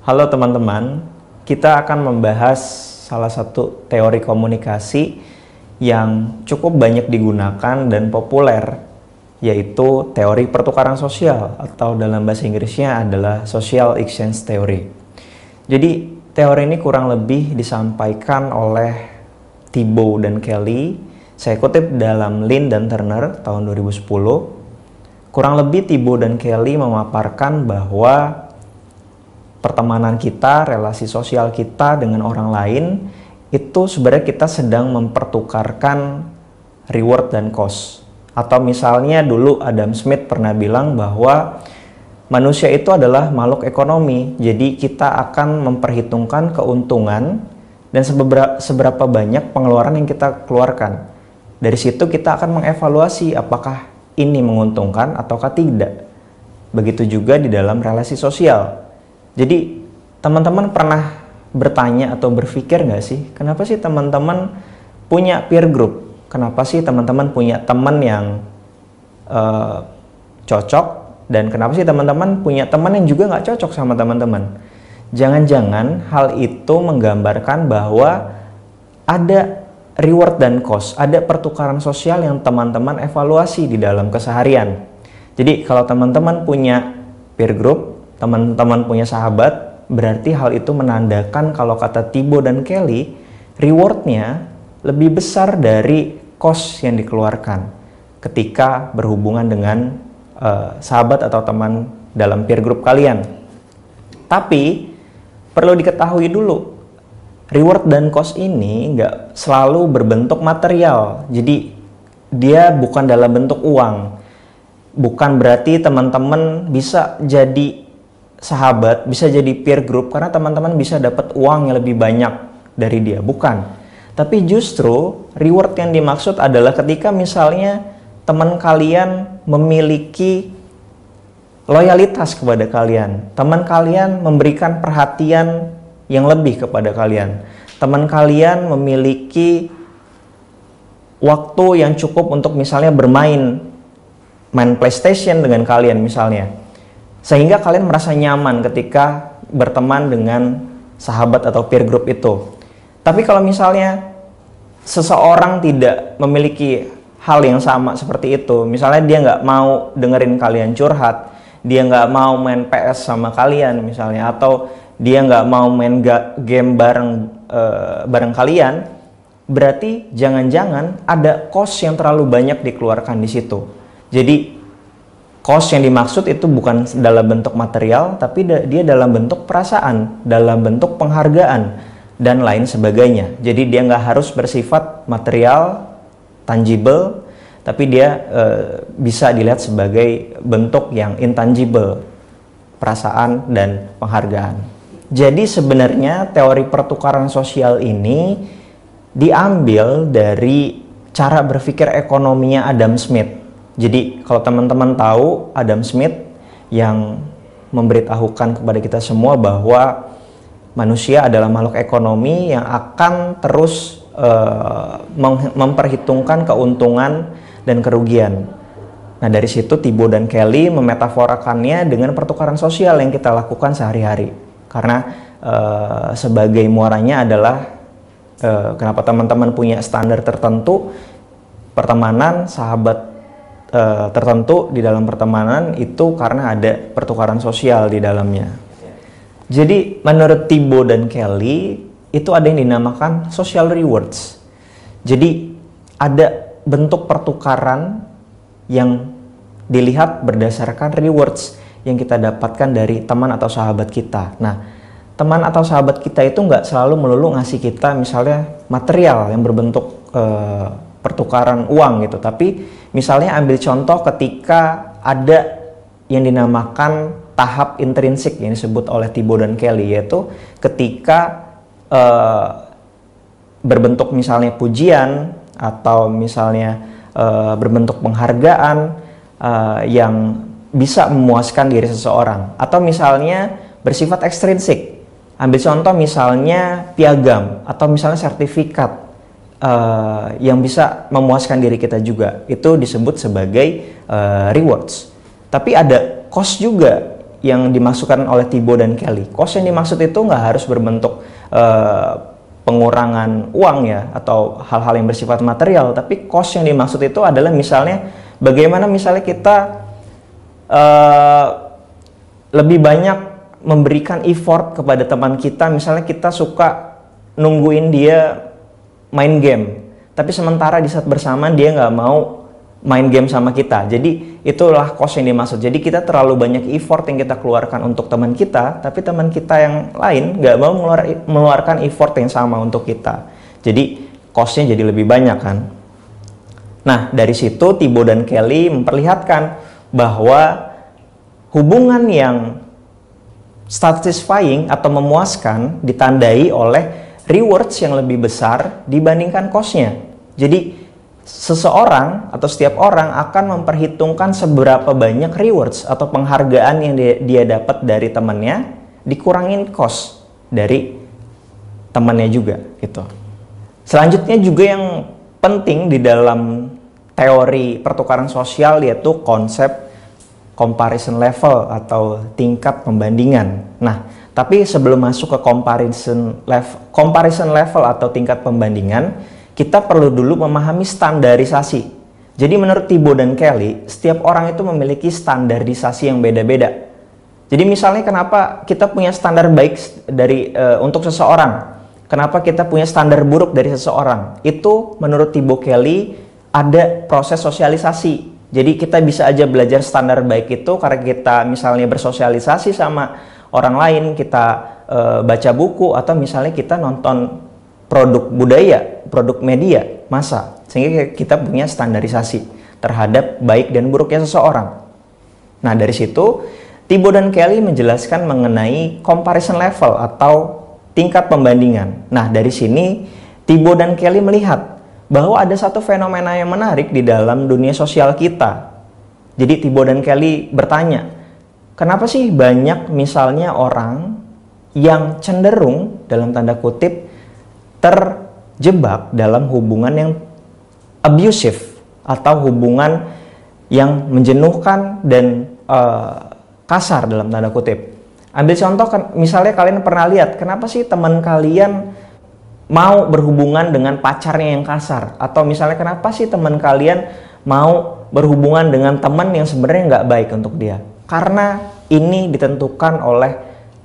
Halo teman-teman, kita akan membahas salah satu teori komunikasi yang cukup banyak digunakan dan populer, yaitu teori pertukaran sosial atau dalam bahasa Inggrisnya adalah Social Exchange Theory. Jadi teori ini kurang lebih disampaikan oleh Thibault dan Kelly. Saya kutip dalam Lin dan Turner tahun 2010. Kurang lebih Thibault dan Kelly memaparkan bahwa pertemanan kita, relasi sosial kita dengan orang lain itu sebenarnya kita sedang mempertukarkan reward dan cost. Atau misalnya dulu Adam Smith pernah bilang bahwa manusia itu adalah makhluk ekonomi. Jadi kita akan memperhitungkan keuntungan dan seberapa banyak pengeluaran yang kita keluarkan. Dari situ kita akan mengevaluasi apakah ini menguntungkan ataukah tidak. Begitu juga di dalam relasi sosial. Jadi teman-teman pernah bertanya atau berpikir nggak sih, kenapa sih teman-teman punya peer group? Kenapa sih teman-teman punya teman yang cocok? Dan kenapa sih teman-teman punya teman yang juga nggak cocok sama teman-teman? Jangan-jangan hal itu menggambarkan bahwa ada reward dan cost, ada pertukaran sosial yang teman-teman evaluasi di dalam keseharian. Jadi kalau teman-teman punya peer group, teman-teman punya sahabat, berarti hal itu menandakan kalau kata Thibault dan Kelly, rewardnya lebih besar dari cost yang dikeluarkan ketika berhubungan dengan sahabat atau teman dalam peer group kalian. Tapi perlu diketahui dulu, reward dan cost ini nggak selalu berbentuk material. Jadi dia bukan dalam bentuk uang. Bukan berarti teman-teman bisa jadi sahabat, bisa jadi peer group karena teman-teman bisa dapat uang yang lebih banyak dari dia. Bukan. Tapi justru reward yang dimaksud adalah ketika misalnya teman kalian memiliki loyalitas kepada kalian. Teman kalian memberikan perhatian yang lebih kepada kalian. Teman kalian memiliki waktu yang cukup untuk misalnya main PlayStation dengan kalian misalnya. Sehingga kalian merasa nyaman ketika berteman dengan sahabat atau peer group itu. Tapi kalau misalnya seseorang tidak memiliki hal yang sama seperti itu, misalnya dia nggak mau dengerin kalian curhat, dia nggak mau main PS sama kalian misalnya, atau dia nggak mau main game bareng kalian, berarti jangan-jangan ada cost yang terlalu banyak dikeluarkan di situ. Jadi cost yang dimaksud itu bukan dalam bentuk material, tapi dia dalam bentuk perasaan, dalam bentuk penghargaan, dan lain sebagainya. Jadi dia nggak harus bersifat material, tangible, tapi dia bisa dilihat sebagai bentuk yang intangible, perasaan dan penghargaan. Jadi sebenarnya teori pertukaran sosial ini diambil dari cara berpikir ekonominya Adam Smith. Jadi kalau teman-teman tahu Adam Smith yang memberitahukan kepada kita semua bahwa manusia adalah makhluk ekonomi yang akan terus memperhitungkan keuntungan dan kerugian. Nah dari situ Thibault dan Kelly memetaforakannya dengan pertukaran sosial yang kita lakukan sehari-hari. Karena sebagai muaranya adalah kenapa teman-teman punya standar tertentu pertemanan, sahabat tertentu di dalam pertemanan itu karena ada pertukaran sosial di dalamnya. Jadi menurut Thibault dan Kelly itu ada yang dinamakan social rewards. Jadi ada bentuk pertukaran yang dilihat berdasarkan rewards yang kita dapatkan dari teman atau sahabat kita. Nah, teman atau sahabat kita itu nggak selalu melulu ngasih kita misalnya material yang berbentuk pertukaran uang gitu. Tapi misalnya ambil contoh ketika ada yang dinamakan tahap intrinsik yang disebut oleh Thibault dan Kelly, yaitu ketika berbentuk misalnya pujian atau misalnya berbentuk penghargaan yang bisa memuaskan diri seseorang, atau misalnya bersifat ekstrinsik. Ambil contoh misalnya piagam atau misalnya sertifikat yang bisa memuaskan diri kita juga, itu disebut sebagai rewards. Tapi ada cost juga yang dimaksudkan oleh Thibaut dan Kelly. Cost yang dimaksud itu nggak harus berbentuk pengurangan uang ya, atau hal-hal yang bersifat material, tapi cost yang dimaksud itu adalah misalnya bagaimana misalnya kita lebih banyak memberikan effort kepada teman kita. Misalnya kita suka nungguin dia main game, tapi sementara di saat bersamaan dia nggak mau main game sama kita. Jadi itulah cost yang dimaksud. Jadi kita terlalu banyak effort yang kita keluarkan untuk teman kita, tapi teman kita yang lain nggak mau mengeluarkan effort yang sama untuk kita. Jadi costnya jadi lebih banyak kan. Nah, dari situ Thibaut dan Kelly memperlihatkan bahwa hubungan yang satisfying atau memuaskan ditandai oleh rewards yang lebih besar dibandingkan cost-nya. Jadi seseorang atau setiap orang akan memperhitungkan seberapa banyak rewards atau penghargaan yang dia dapat dari temannya, dikurangin cost dari temannya juga gitu. Selanjutnya juga yang penting di dalam teori pertukaran sosial yaitu konsep comparison level atau tingkat pembandingan. Nah, tapi sebelum masuk ke comparison level atau tingkat pembandingan, kita perlu dulu memahami standarisasi. Jadi menurut Thibaut dan Kelly, setiap orang itu memiliki standarisasi yang beda-beda. Jadi misalnya kenapa kita punya standar baik untuk seseorang, kenapa kita punya standar buruk dari seseorang, itu menurut Thibaut Kelly ada proses sosialisasi. Jadi kita bisa aja belajar standar baik itu karena kita misalnya bersosialisasi sama orang lain, kita baca buku, atau misalnya kita nonton produk budaya, produk media, massa, sehingga kita punya standarisasi terhadap baik dan buruknya seseorang. Nah, dari situ Thibaut dan Kelly menjelaskan mengenai comparison level atau tingkat pembandingan. Nah, dari sini Thibaut dan Kelly melihat bahwa ada satu fenomena yang menarik di dalam dunia sosial kita. Jadi Thibaut dan Kelly bertanya, kenapa sih banyak misalnya orang yang cenderung dalam tanda kutip terjebak dalam hubungan yang abusive atau hubungan yang menjenuhkan dan kasar dalam tanda kutip. Ambil contoh, misalnya kalian pernah lihat kenapa sih teman kalian mau berhubungan dengan pacarnya yang kasar, atau misalnya kenapa sih teman kalian mau berhubungan dengan teman yang sebenarnya nggak baik untuk dia. Karena ini ditentukan oleh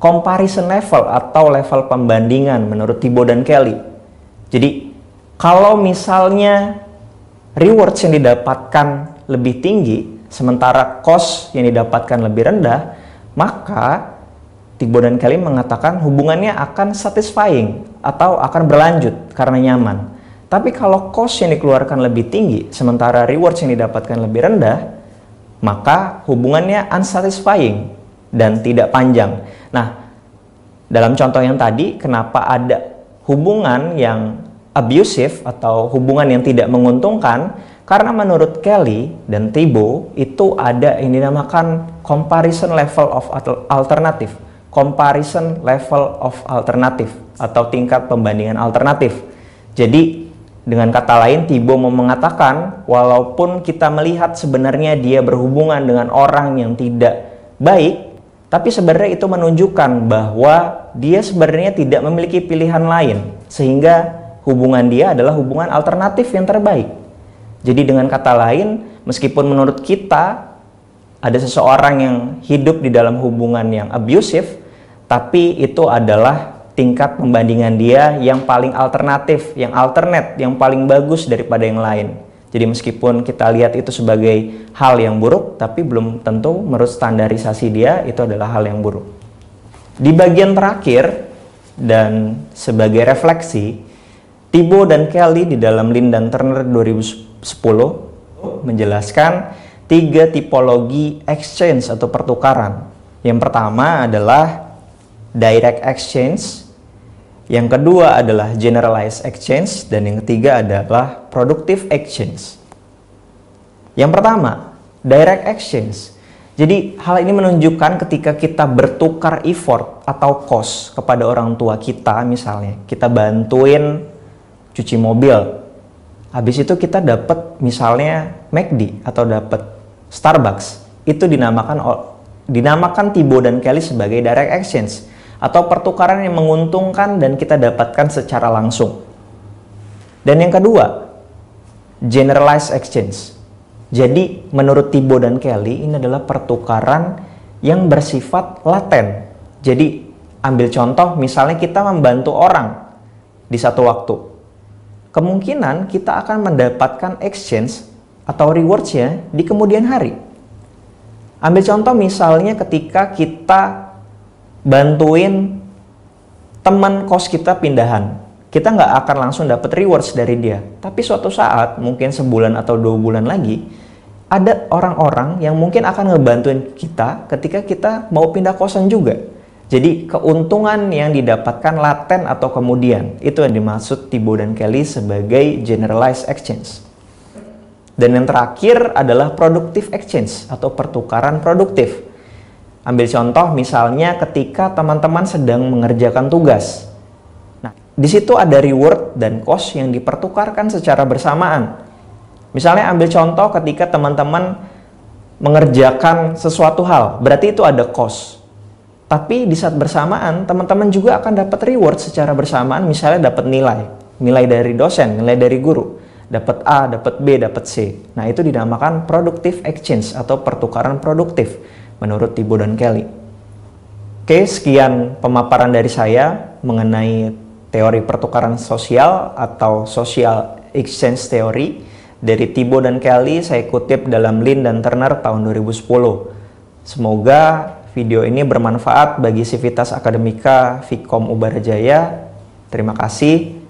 comparison level atau level pembandingan menurut Thibaut dan Kelly. Jadi kalau misalnya rewards yang didapatkan lebih tinggi sementara cost yang didapatkan lebih rendah, maka Thibaut dan Kelly mengatakan hubungannya akan satisfying atau akan berlanjut karena nyaman. Tapi kalau cost yang dikeluarkan lebih tinggi sementara rewards yang didapatkan lebih rendah, maka hubungannya unsatisfying dan tidak panjang. Nah, dalam contoh yang tadi, kenapa ada hubungan yang abusive atau hubungan yang tidak menguntungkan? Karena menurut Kelly dan Thibaut itu ada yang dinamakan comparison level of alternative. Comparison level of alternative atau tingkat pembandingan alternatif. Jadi dengan kata lain, Thibaut mau mengatakan walaupun kita melihat sebenarnya dia berhubungan dengan orang yang tidak baik, tapi sebenarnya itu menunjukkan bahwa dia sebenarnya tidak memiliki pilihan lain, sehingga hubungan dia adalah hubungan alternatif yang terbaik. Jadi dengan kata lain, meskipun menurut kita ada seseorang yang hidup di dalam hubungan yang abusive, tapi itu adalah tingkat pembandingan dia yang paling alternatif, yang alternate, yang paling bagus daripada yang lain. Jadi meskipun kita lihat itu sebagai hal yang buruk, tapi belum tentu menurut standarisasi dia itu adalah hal yang buruk. Di bagian terakhir dan sebagai refleksi, Thibaut dan Kelly di dalam Lin dan Turner 2010 menjelaskan 3 tipologi exchange atau pertukaran. Yang pertama adalah direct exchange, yang kedua adalah generalized exchange, dan yang ketiga adalah productive exchange. Yang pertama, direct exchange. Jadi hal ini menunjukkan ketika kita bertukar effort atau cost kepada orang tua kita, misalnya kita bantuin cuci mobil, habis itu kita dapat misalnya McD atau dapat Starbucks, itu dinamakan Thibault dan Kelly sebagai direct exchange atau pertukaran yang menguntungkan dan kita dapatkan secara langsung. Dan yang kedua, generalized exchange. Jadi menurut Thibault dan Kelly ini adalah pertukaran yang bersifat laten. Jadi ambil contoh, misalnya kita membantu orang di satu waktu. Kemungkinan kita akan mendapatkan exchange atau rewards-nya di kemudian hari. Ambil contoh misalnya ketika kita bantuin teman kos kita pindahan. Kita nggak akan langsung dapat rewards dari dia. Tapi suatu saat, mungkin sebulan atau 2 bulan lagi, ada orang-orang yang mungkin akan ngebantuin kita ketika kita mau pindah kosan juga. Jadi keuntungan yang didapatkan laten atau kemudian, itu yang dimaksud Thibault dan Kelly sebagai generalized exchange. Dan yang terakhir adalah productive exchange atau pertukaran produktif. Ambil contoh misalnya ketika teman-teman sedang mengerjakan tugas. Nah, di situ ada reward dan cost yang dipertukarkan secara bersamaan. Misalnya ambil contoh ketika teman-teman mengerjakan sesuatu hal, berarti itu ada cost. Tapi di saat bersamaan, teman-teman juga akan dapat reward secara bersamaan, misalnya dapat nilai dari dosen, nilai dari guru, dapat A, dapat B, dapat C. Nah, itu dinamakan productive exchange atau pertukaran produktif menurut Thibault dan Kelly. Oke, sekian pemaparan dari saya mengenai teori pertukaran sosial atau social exchange theory dari Thibault dan Kelly. Saya kutip dalam Lin dan Turner tahun 2010. Semoga video ini bermanfaat bagi Civitas Akademika Vkom Ubarajaya. Terima kasih.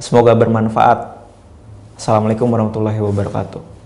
Semoga bermanfaat. Assalamualaikum warahmatullahi wabarakatuh.